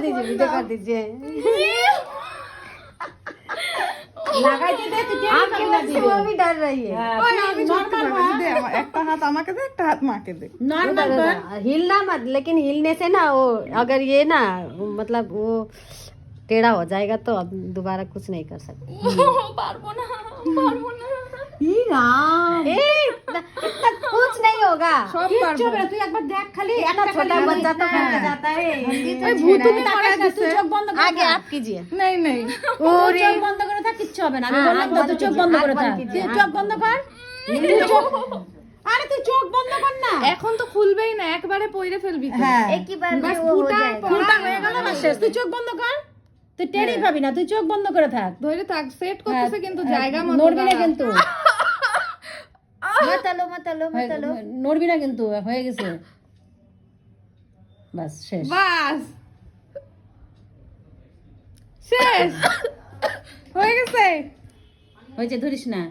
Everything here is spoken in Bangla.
कर दीजिए লাগাইতে দে তুই आपकी वजह से वो भी डर रही है একটা হাত আমাকে দে একটা হাত মাকে দে নরমাল কর हिलना मत लेकिन हिलने से ना वो अगर ये ना मतलब वो टेढ़ा हो जाएगा तो अब दोबारा कुछ नहीं कर सकते ই রাম ए, कुछ नहीं होगा সব পারবো চবে তুই একবার দেখ খালি इतना छोटा बच्चा तो करके जाता है ওই ভূতুনি করা তুই দিছে চোখ বন্ধ করে आगे आप कीजिए নেই নেই তুই চোখ বন্ধ করে থাক কিচ্ছু হবে না আমি হ্যাঁ, বললাম তো, আঁখ তুই চোখ বন্ধ বন্ধ করে कीजिए, থাক আঁখ তুই বন্ধ চোখ বন্ধ কর তুই চোখ- আরে তুই চোখ বন্ধ কর না এখন তো খুলবেই না একবারে পইরে ফেলবি তো। হ্যাঁ एक ही बार में बस वो हो फूटा जाएगा ফুলটা হয়ে গেল না শেষ তুই চোখ বন্ধ কর তুই টেরি পাবি না তুই চোখ বন্ধ করে থাক ধরে থাক সেট করতেছে কিন্তু জায়গা মতো নড়বি না দাঁড়া। কিন্তু मत लो নড়বি না কিন্তু হয়ে গেছে বাস শেষ বাস শেষ হয়ে গেছে হয়েছে ধরিস না